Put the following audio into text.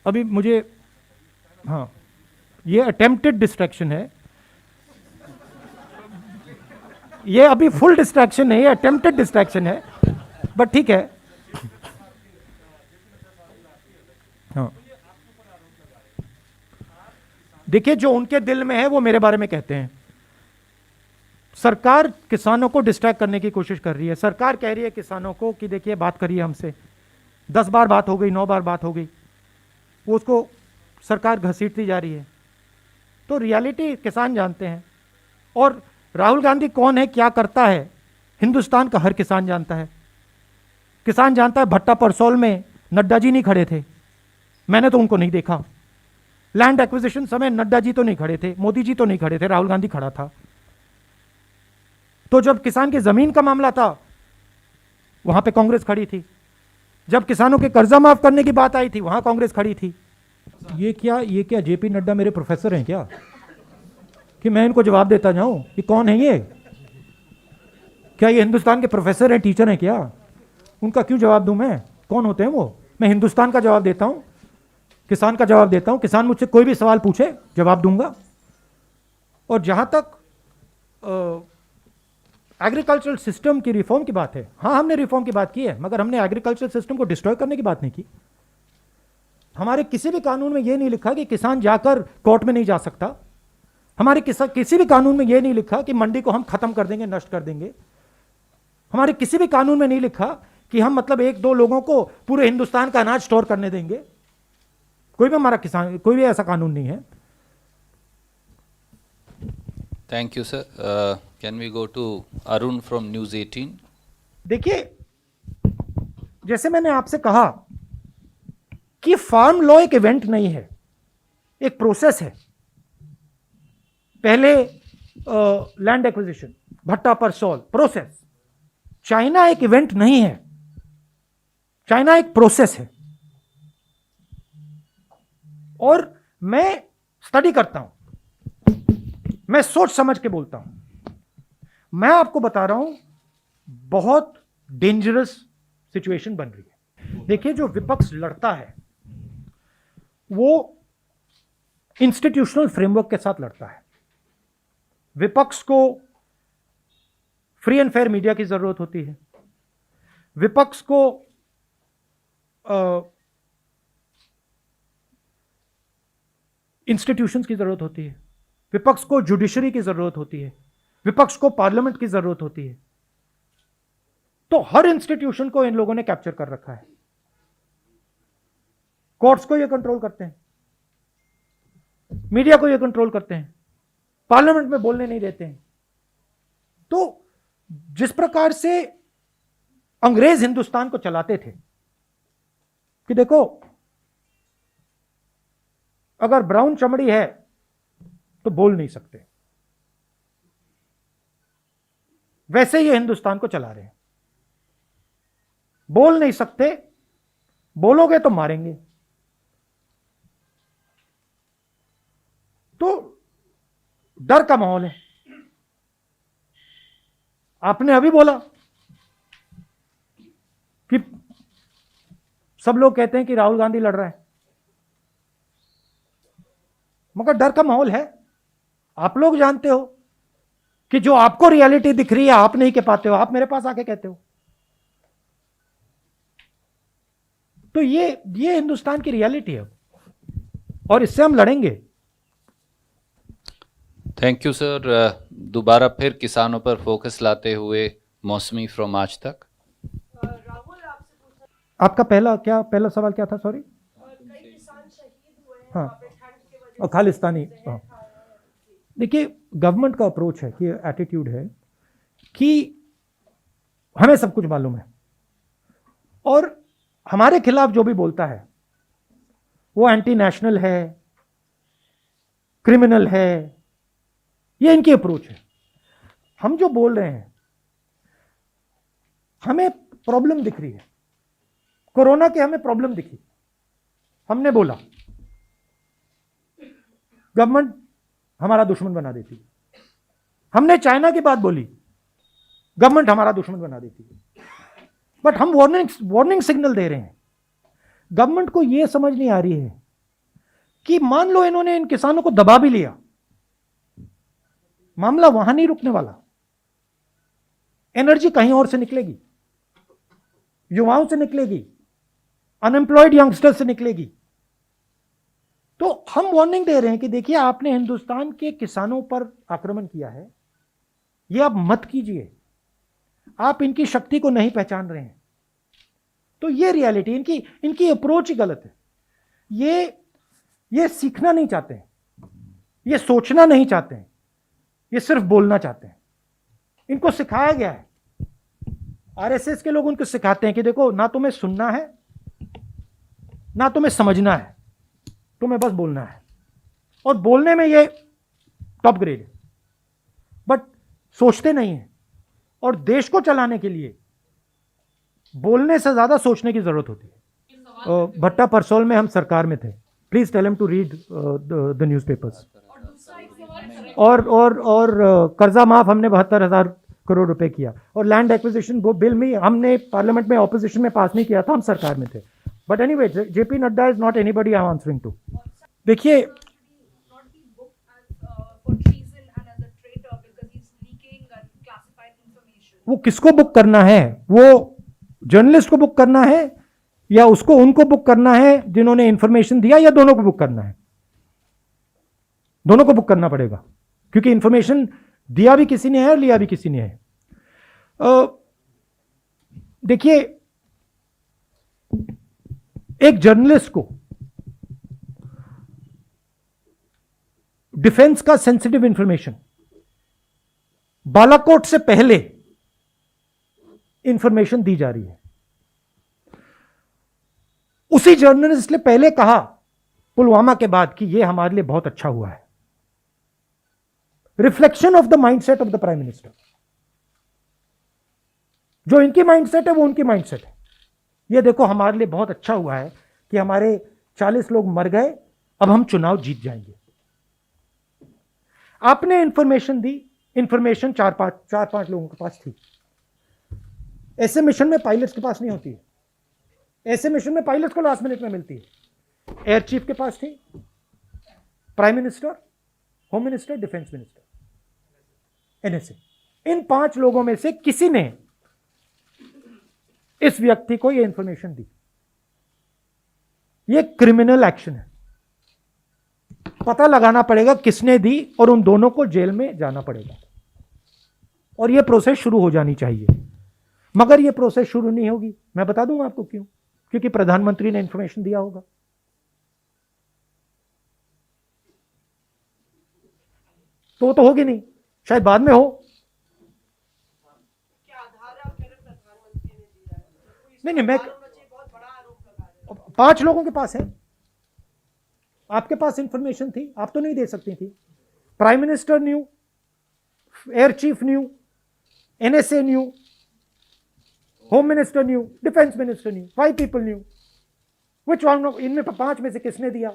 अभी मुझे, हाँ, ये अटेम्प्टेड डिस्ट्रैक्शन है, ये अभी फुल डिस्ट्रैक्शन नहीं है, अटेम्प्टेड डिस्ट्रैक्शन है, बट ठीक है। हाँ, देखिए, जो उनके दिल में है वो मेरे बारे में कहते हैं। सरकार किसानों को डिस्ट्रैक्ट करने की कोशिश कर रही है। सरकार कह रही है किसानों को कि देखिए, बात करिए हमसे, 10 बार बात हो गई, 9 बार बात हो गई, वो उसको सरकार घसीटती जा रही है। तो रियलिटी किसान जानते हैं। और राहुल गांधी कौन है, क्या करता है, हिंदुस्तान का हर किसान जानता है। किसान जानता है भट्टा परसौल में नड्डा जी नहीं खड़े थे, मैंने तो उनको नहीं देखा। लैंड एक्विजिशन समय नड्डा जी तो नहीं खड़े थे, मोदी जी तो नहीं खड़े थे, राहुल गांधी खड़ा था। तो जब किसान की जमीन का मामला था, वहां पे कांग्रेस खड़ी थी। जब किसानों के कर्जा माफ करने की बात आई थी, वहां कांग्रेस खड़ी थी। ये क्या जेपी नड्डा मेरे प्रोफेसर हैं क्या, कि मैं इनको जवाब देता जाऊं कि कौन है ये? क्या ये हिंदुस्तान के प्रोफेसर हैं, टीचर हैं क्या? उनका क्यों जवाब दूं मैं? कौन होते हैं वो? मैं हिंदुस्तान का जवाब देता हूं, किसान का जवाब देता हूं। किसान मुझसे कोई भी सवाल पूछे, जवाब दूंगा। और जहां तक एग्रीकल्चरल सिस्टम की रिफॉर्म की बात है, हाँ, हमने रिफॉर्म की बात की है, मगर हमने एग्रीकल्चरल सिस्टम को डिस्ट्रॉय करने की बात नहीं की। हमारे किसी भी कानून में यह नहीं लिखा कि किसान जाकर कोर्ट में नहीं जा सकता। हमारे किसी भी कानून में यह नहीं लिखा कि मंडी को हम खत्म कर देंगे, नष्ट कर देंगे। हमारे किसी भी कानून में नहीं लिखा कि हम मतलब 1-2 लोगों को पूरे हिंदुस्तान का अनाज स्टोर करने देंगे। कोई भी ऐसा कानून नहीं है। Thank you, sir. Can we go to Arun from News 18? देखिए, जैसे मैंने आपसे कहा कि फार्म लॉ एक इवेंट नहीं है, एक प्रोसेस है। पहले लैंड एक्विजिशन, भट्टा परसौल, प्रोसेस। चाइना एक इवेंट नहीं है, चाइना एक प्रोसेस है। और मैं स्टडी करता हूं, मैं सोच समझ के बोलता हूं। मैं आपको बता रहा हूं, बहुत डेंजरस सिचुएशन बन रही है। देखिए, जो विपक्ष लड़ता है वो इंस्टीट्यूशनल फ्रेमवर्क के साथ लड़ता है। विपक्ष को फ्री एंड फेयर मीडिया की जरूरत होती है। विपक्ष को इंस्टीट्यूशंस की जरूरत होती है। विपक्ष को जुडिशरी की जरूरत होती है। विपक्ष को पार्लियामेंट की जरूरत होती है। तो हर इंस्टीट्यूशन को इन लोगों ने कैप्चर कर रखा है। कोर्ट्स को ये कंट्रोल करते हैं, मीडिया को ये कंट्रोल करते हैं, पार्लियामेंट में बोलने नहीं देते हैं। तो जिस प्रकार से अंग्रेज हिंदुस्तान को चलाते थे कि देखो, अगर ब्राउन चमड़ी है तो बोल नहीं सकते, वैसे ये हिंदुस्तान को चला रहे हैं। बोल नहीं सकते, बोलोगे तो मारेंगे। तो डर का माहौल है। आपने अभी बोला कि सब लोग कहते हैं कि राहुल गांधी लड़ रहा है, मगर डर का माहौल है। आप लोग जानते हो कि जो आपको रियलिटी दिख रही है आप नहीं कह पाते हो, आप मेरे पास आके कहते हो। तो ये हिंदुस्तान की रियलिटी है और इससे हम लड़ेंगे। Thank you sir. दोबारा फिर किसानों पर फोकस लाते हुए मौसमी फ्रॉम आज तक। आपका पहला सवाल क्या था? सॉरी। हाँ, और खालिस्तानी। हाँ, देखिए, गवर्नमेंट का अप्रोच है कि एटीट्यूड है कि हमें सब कुछ मालूम है और हमारे खिलाफ जो भी बोलता है वो एंटी नेशनल है, क्रिमिनल है। ये इनकी अप्रोच है। हम जो बोल रहे हैं, हमें प्रॉब्लम दिख रही है। कोरोना की हमें प्रॉब्लम दिखी, हमने बोला, गवर्नमेंट हमारा दुश्मन बना देती है। हमने चाइना की बात बोली, गवर्नमेंट हमारा दुश्मन बना देती है। बट हम वार्निंग सिग्नल दे रहे हैं। गवर्नमेंट को यह समझ नहीं आ रही है कि मान लो इन्होंने इन किसानों को दबा भी लिया, मामला वहां नहीं रुकने वाला, एनर्जी कहीं और से निकलेगी, युवाओं से निकलेगी, अनएम्प्लॉयड यंगस्टर से निकलेगी। तो हम वार्निंग दे रहे हैं कि देखिए आपने हिंदुस्तान के किसानों पर आक्रमण किया है, यह आप मत कीजिए, आप इनकी शक्ति को नहीं पहचान रहे हैं। तो ये रियलिटी, इनकी अप्रोच ही गलत है। ये सीखना नहीं चाहते हैं, ये सोचना नहीं चाहते हैं, ये सिर्फ बोलना चाहते हैं। इनको सिखाया गया है, आरएसएस के लोग उनको सिखाते हैं कि देखो ना तुम्हें सुनना है ना तुम्हें समझना है, तुम्हें बस बोलना है, और बोलने में ये टॉप ग्रेड है, बट सोचते नहीं है। और देश को चलाने के लिए बोलने से ज्यादा सोचने की जरूरत होती है। भट्टा परसोल में हम सरकार में थे, please tell him to read the newspapers. और कर्जा माफ हमने 72,000 करोड़ रुपए किया, और लैंड एक्विजिशन वो बिल में हमने पार्लियामेंट में ऑपोजिशन में पास नहीं किया था, हम सरकार में थे। But anyway, JP Nadda is not anybody I am answering to. देखिए वो किसको बुक करना है, वो जर्नलिस्ट को बुक करना है या उसको उनको बुक करना है जिन्होंने इंफॉर्मेशन दिया, या दोनों को बुक करना है? दोनों को बुक करना पड़ेगा, क्योंकि इंफॉर्मेशन दिया भी किसी ने है और लिया भी किसी ने है। देखिए एक जर्नलिस्ट को डिफेंस का सेंसिटिव इंफॉर्मेशन बालाकोट से पहले इंफॉर्मेशन दी जा रही है। उसी जर्नलिस्ट ने पहले कहा पुलवामा के बाद कि यह हमारे लिए बहुत अच्छा हुआ है। Reflection of the mindset of the prime minister. जो इनकी माइंडसेट है वो उनकी माइंडसेट है। ये देखो हमारे लिए बहुत अच्छा हुआ है कि हमारे 40 लोग मर गए, अब हम चुनाव जीत जाएंगे। आपने इंफॉर्मेशन दी, इंफॉर्मेशन चार पांच लोगों के पास थी। ऐसे मिशन में पायलट्स के पास नहीं होती है, ऐसे मिशन में पायलट्स को लास्ट मिनट में मिलती है। एयर चीफ के पास थी, prime minister, home minister, defence minister, NSA, इन 5 लोगों में से किसी ने इस व्यक्ति को यह इंफॉर्मेशन दी। यह क्रिमिनल एक्शन है, पता लगाना पड़ेगा किसने दी और उन दोनों को जेल में जाना पड़ेगा, और यह प्रोसेस शुरू हो जानी चाहिए। मगर यह प्रोसेस शुरू नहीं होगी, मैं बता दूंगा आपको क्यों। क्योंकि प्रधानमंत्री ने इंफॉर्मेशन दिया होगा। तो होगी नहीं, शायद बाद में हो। नहीं, मैं 5 लोगों के पास है, आपके पास इंफॉर्मेशन थी, आप तो नहीं दे सकती थी। Prime minister new, air chief new, NSA new, home minister new, defence minister new, 5 people new. Which one? इनमें 5 में से किसने दिया?